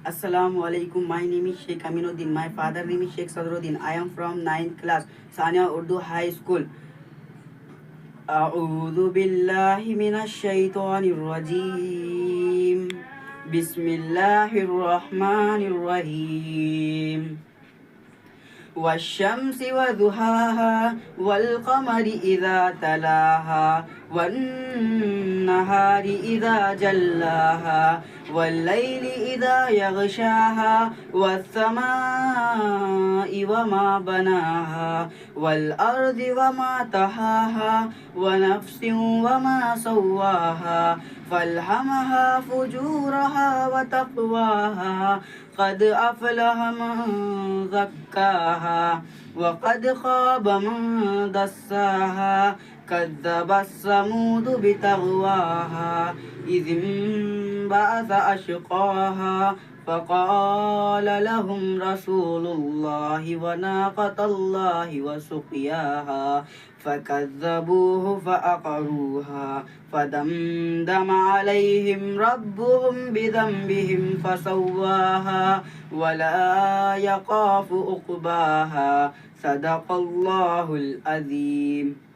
Assalamu alaikum. My name is Sheikh Aminuddin. My father name is Sheikh Sadruddin. I am from ninth class, Sania Urdu High School. أعوذ بالله من الشيطان الرجيم. بسم الله الرحمن الرحيم. والشمس وضحاها والقمر إذا تلاها والنهار إذا جلاها والليل إذا يغشاها والسماء وما بناها والأرض وما طحاها ونفس وما سواها فألهمها فجورها وتقواها قد أفلح من زكاها وقد خاب من دساها كذب الثمود بتغواها إذ انبعث أشقاها فقال لهم رسول الله وناقة الله وسقياها فكذبوه فأقروها فدمدم عليهم ربهم بذنبهم فسواها ولا يخاف عقباها صدق الله العظيم.